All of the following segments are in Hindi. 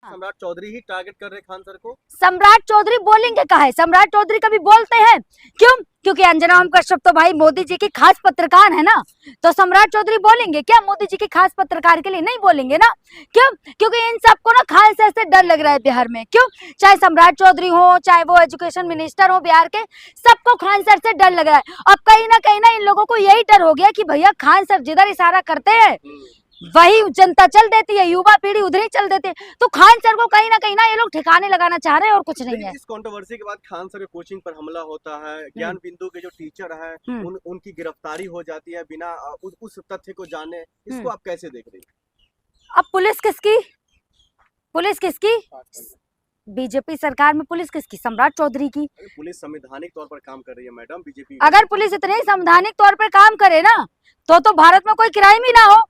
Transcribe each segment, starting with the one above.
सम्राट चौधरी ही टारगेट कर रहे खान सर को। सम्राट चौधरी बोलेंगे कहा है? सम्राट चौधरी कभी बोलते हैं? क्यों? क्योंकि अंजना ओम कश्यप तो भाई मोदी जी की खास पत्रकार है ना, तो सम्राट चौधरी बोलेंगे क्या मोदी जी की खास पत्रकार के लिए? नहीं बोलेंगे ना। क्यों? क्योंकि इन सबको ना खान सर से डर लग रहा है बिहार में। क्यों? चाहे सम्राट चौधरी हो, चाहे वो एजुकेशन मिनिस्टर हो बिहार के, सबको खान सर से डर लग रहा है। अब कहीं ना इन लोगों को यही डर हो गया कि भैया खान सर जिधर इशारा करते हैं वही जनता चल देती है, युवा पीढ़ी उधर ही चल देती है। तो खान सर को कहीं ना ये लोग ठिकाने लगाना चाह रहे हैं और कुछ नहीं है। इस कंट्रोवर्सी के बाद खान सर के कोचिंग पर हमला होता है, ज्ञान बिंदु के जो टीचर है उनकी गिरफ्तारी हो जाती है बिना उस तथ्य को जाने। इसको आप कैसे देख रही हैं? अब पुलिस किसकी? पुलिस किसकी? बीजेपी सरकार में पुलिस किसकी? सम्राट चौधरी की। पुलिस संवैधानिक तौर पर काम कर रही है मैडम, बीजेपी। अगर पुलिस इतने संवैधानिक तौर पर काम करे ना तो भारत में कोई क्राइम ही ना हो।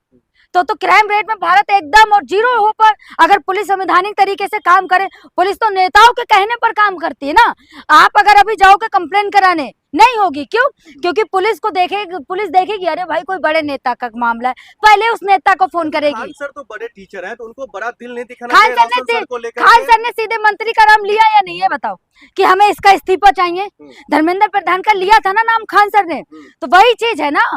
तो क्राइम रेट में भारत एकदम और जीरो हो पर अगर पुलिस संवैधानिक तरीके से काम करे। पुलिस तो नेताओं के कहने पर काम करती है ना। आप अगर अभी जाओगे कंप्लेन कराने, नहीं होगी। क्यों? क्योंकि पुलिस देखेगी अरे भाई कोई बड़े नेता का मामला है, पहले उस नेता को फोन करेगी। खान सर तो बड़े टीचर हैं, तो उनको बड़ा दिल नहीं दिखाना चाहिए। खान सर ने सीधे मंत्री का नाम लिया या नहीं, ये बताओ कि हमें इसका इस्तीफा चाहिए। धर्मेंद्र प्रधान का लिया था ना नाम खान सर ने। तो वही चीज है ना,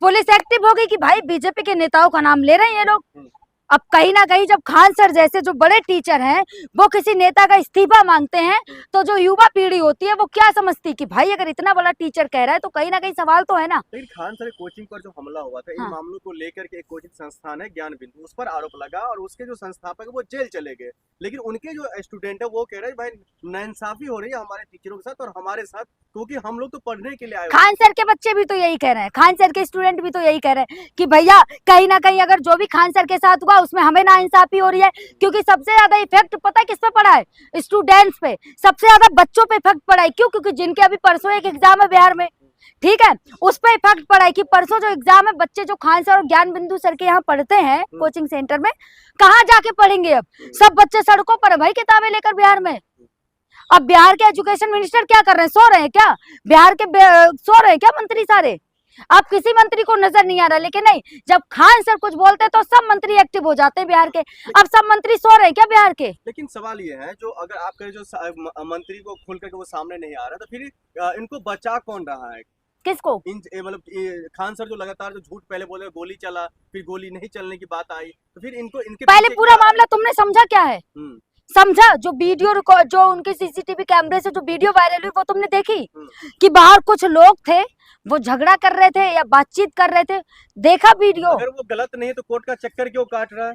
पुलिस एक्टिव हो गई कि भाई बीजेपी के नेताओं का नाम ले रहे हैं ये लोग। अब कहीं ना कहीं जब खान सर जैसे जो बड़े टीचर हैं वो किसी नेता का इस्तीफा मांगते हैं तो जो युवा पीढ़ी होती है वो क्या समझती कि भाई अगर इतना बड़ा टीचर कह रहा है तो कहीं ना कहीं सवाल तो है ना। लेकिन खान सर कोचिंग पर जो हमला हुआ था, इन मामलों को लेकर के एक कोचिंग संस्थान है ज्ञान बिंदु, उस पर आरोप लगा और उसके जो संस्थापक है वो जेल चले गए। लेकिन उनके जो स्टूडेंट है वो कह रहे हैं भाई नाइंसाफी हो रही है हमारे टीचरों के साथ और हमारे साथ, क्योंकि हम लोग तो पढ़ने के लिए आए। खान सर के बच्चे भी तो यही कह रहे हैं, खान सर के स्टूडेंट भी तो यही कह रहे हैं कि भैया कहीं ना कहीं अगर जो भी खान सर के साथ हुआ उसमें हमें नाइंसाफी हो रही है। क्योंकि सबसे ज्यादा इफेक्ट पता है किस पे पड़ा है? स्टूडेंट्स पे, सबसे ज्यादा बच्चों पे इफेक्ट पड़ा है। क्यों? क्योंकि जिनके अभी परसों एक एग्जाम है बिहार में, ठीक है, उस पर इफेक्ट पड़ा है कि परसों जो एग्जाम है बच्चे जो खान सर और ज्ञान बिंदु सर के यहाँ पढ़ते हैं कोचिंग सेंटर में, कहाँ जाके पढ़ेंगे? अब सब बच्चे सड़कों पर है भाई किताबें लेकर बिहार में। अब बिहार के एजुकेशन मिनिस्टर क्या कर रहे हैं? सो रहे हैं क्या? बिहार के सो रहे हैं क्या मंत्री सारे? अब किसी मंत्री को नजर नहीं आ रहा। लेकिन नहीं, जब खान सर कुछ बोलते हैं तो सब मंत्री एक्टिव हो जाते हैं बिहार के। अब सब मंत्री सो रहे हैं क्या बिहार के? लेकिन सवाल ये है, जो अगर आप कहें जो मंत्री को खुल करके वो सामने नहीं आ रहा, तो फिर इनको बचा कौन रहा है? किसको? मतलब खान सर जो लगातार जो झूठ पहले बोले गोली चला, फिर गोली नहीं चलने की बात आई, तो फिर इनको इनके पहले पूरा मामला तुमने समझा क्या है? समझा? जो वीडियो रिकॉर्ड, जो उनके सीसीटीवी कैमरे से जो वीडियो वायरल हुई वो तुमने देखी कि बाहर कुछ लोग थे वो झगड़ा कर रहे थे या बातचीत कर रहे थे? देखा वीडियो? अगर वो गलत नहीं है तो कोर्ट का चक्कर क्यों काट रहा है?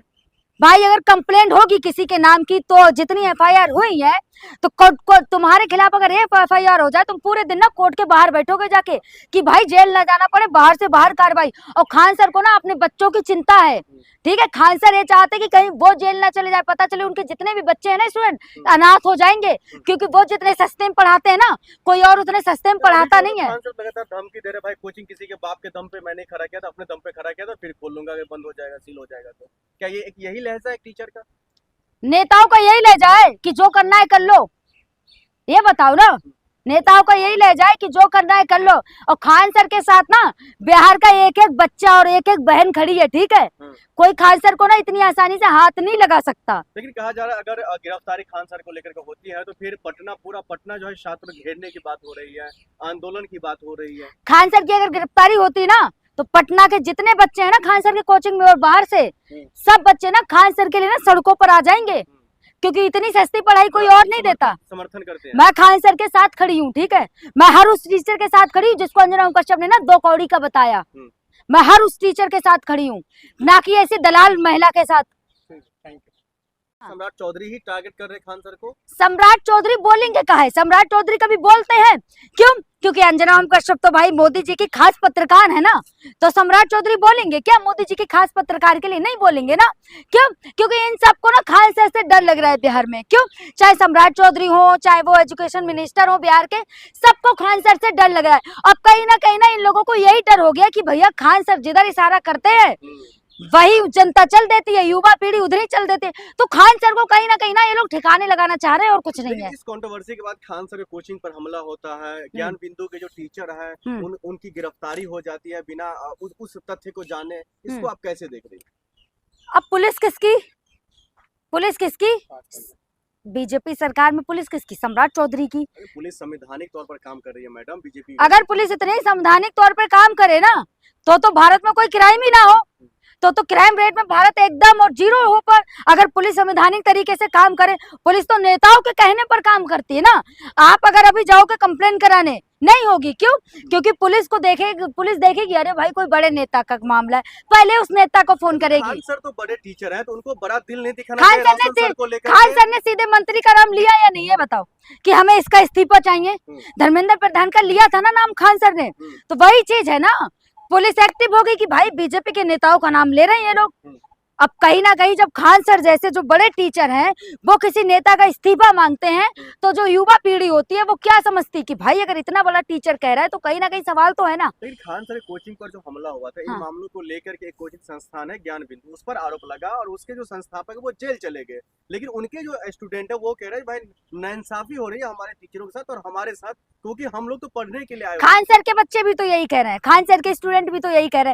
भाई अगर कंप्लेंट होगी किसी के नाम की तो जितनी एफआईआर हुई है तो कोर्ट तुम्हारे खिलाफ अगर एफआईआर हो जाए तुम पूरे दिन ना कोर्ट के बाहर बैठोगे जाके कि भाई जेल ना जाना पड़े, बाहर से बाहर कार्रवाई। और खान सर को ना अपने बच्चों की चिंता है, ठीक है। खान सर ये चाहते कि कहीं वो जेल ना चले जाए, पता चले उनके जितने भी बच्चे हैं ना स्टूडेंट अनाथ हो जाएंगे, क्योंकि वो जितने सस्ते में पढ़ाते हैं ना कोई और उतने सस्ते में पढ़ाता नहीं है। धमकी दे रहे भाई कोचिंग किसी के बाप के दम पे मैं नहीं खड़ा किया था, अपने दम पे खड़ा किया था, फिर खोल लूंगा, बंद हो जाएगा, सील हो जाएगा। तो क्या ये यही लहजा है टीचर का? नेताओं का यही लहजा है कि जो करना है कर लो, ये बताओ ना। नेताओं का यही लहजा है कि जो करना है कर लो। और खान सर के साथ ना बिहार का एक एक बच्चा और एक एक बहन खड़ी है, ठीक है। कोई खान सर को ना इतनी आसानी से हाथ नहीं लगा सकता। लेकिन कहा जा रहा है अगर गिरफ्तारी खान सर को लेकर के होती है तो फिर पूरा पटना जो है छात्र घेरने की बात हो रही है, आंदोलन की बात हो रही है। खान सर की अगर गिरफ्तारी होती ना तो पटना के जितने बच्चे हैं ना खान सर के कोचिंग में और बाहर से सब बच्चे ना खान सर के लिए ना सड़कों पर आ जाएंगे, क्योंकि इतनी सस्ती पढ़ाई कोई और नहीं देता। समर्थन करते हैं। मैं खान सर के साथ खड़ी हूँ, ठीक है। मैं हर उस टीचर के साथ खड़ी हूँ जिसको अंजना ओम कश्यप ने ना 2 कौड़ी का बताया। मैं हर उस टीचर के साथ खड़ी हूँ, ना कि ऐसे दलाल महिला के साथ। सम्राट चौधरी ही टारगेट कर रहे खान सर को। सम्राट चौधरी बोलेंगे कहा है? सम्राट चौधरी कभी बोलते हैं? क्यों? क्योंकि अंजना ओम कश्यप तो भाई मोदी जी की खास पत्रकार है ना, तो सम्राट चौधरी बोलेंगे क्या मोदी जी की खास पत्रकार के लिए? नहीं बोलेंगे ना। क्यों? क्योंकि इन सबको ना खान सर से डर लग रहा है बिहार में। क्यों? चाहे सम्राट चौधरी हो, चाहे वो एजुकेशन मिनिस्टर हो बिहार के, सबको खान सर से डर लग रहा है। अब कहीं ना इन लोगों को यही डर हो गया कि भैया खान सर जिधर इशारा करते हैं वही जनता चल देती है, युवा पीढ़ी उधर ही चल देती है। तो खान सर को कहीं ना ये लोग ठिकाने लगाना चाह रहे हैं और कुछ नहीं है। इस कंट्रोवर्सी के बाद खान सर के कोचिंग पर हमला होता है, ज्ञान बिंदु के जो टीचर है उनकी गिरफ्तारी हो जाती है बिना उस तथ्य को जाने। इसको आप कैसे देख रही हैं? अब पुलिस किसकी? पुलिस किसकी? बीजेपी सरकार में पुलिस किसकी? सम्राट चौधरी की। पुलिस संवैधानिक तौर पर काम कर रही है मैडम, बीजेपी। अगर पुलिस इतने ही संवैधानिक तौर पर काम करे ना तो भारत में कोई क्राइम ही ना हो, तो क्राइम रेट में भारत एकदम और जीरो हो। पर अगर पुलिस संवैधानिक तरीके से काम करे, पुलिस तो नेताओं के कहने पर काम करती है ना। आप अगर अभी जाओगे कंप्लेन कराने, नहीं होगी। क्यों? क्योंकि पुलिस देखेगी अरे भाई कोई बड़े नेता का मामला है, पहले उस नेता को फोन करेगी। खान सर तो बड़े टीचर हैं, तो उनको बड़ा दिल नहीं दिखाना खान चाहिए सर ने राशन सर को लेकर खान के। सर ने सीधे मंत्री का नाम लिया या नहीं, ये बताओ कि हमें इसका इस्तीफा चाहिए। धर्मेंद्र प्रधान का लिया था ना नाम खान सर ने, तो वही चीज है ना। पुलिस एक्टिव हो गई कि भाई बीजेपी के नेताओं का नाम ले रहे हैं ये लोग। अब कहीं ना कहीं जब खान सर जैसे जो बड़े टीचर हैं वो किसी नेता का इस्तीफा मांगते हैं, तो जो युवा पीढ़ी होती है वो क्या समझती कि भाई अगर इतना बड़ा टीचर कह रहा है तो कहीं ना कहीं सवाल तो है ना। लेकिन खान सर कोचिंग पर जो हमला हुआ था, इन हाँ। मामलों को लेकर के एक कोचिंग संस्थान है ज्ञान बिंदु, उस पर आरोप लगा और उसके जो संस्थापक है वो जेल चले गए। लेकिन उनके जो स्टूडेंट है वो कह रहे हैं भाई नाइंसाफी हो रही है हमारे टीचरों के साथ और हमारे साथ, क्योंकि हम लोग तो पढ़ने के लिए आए हुए हैं। खान सर के बच्चे भी तो यही कह रहे हैं, खान सर के स्टूडेंट भी तो यही कह रहे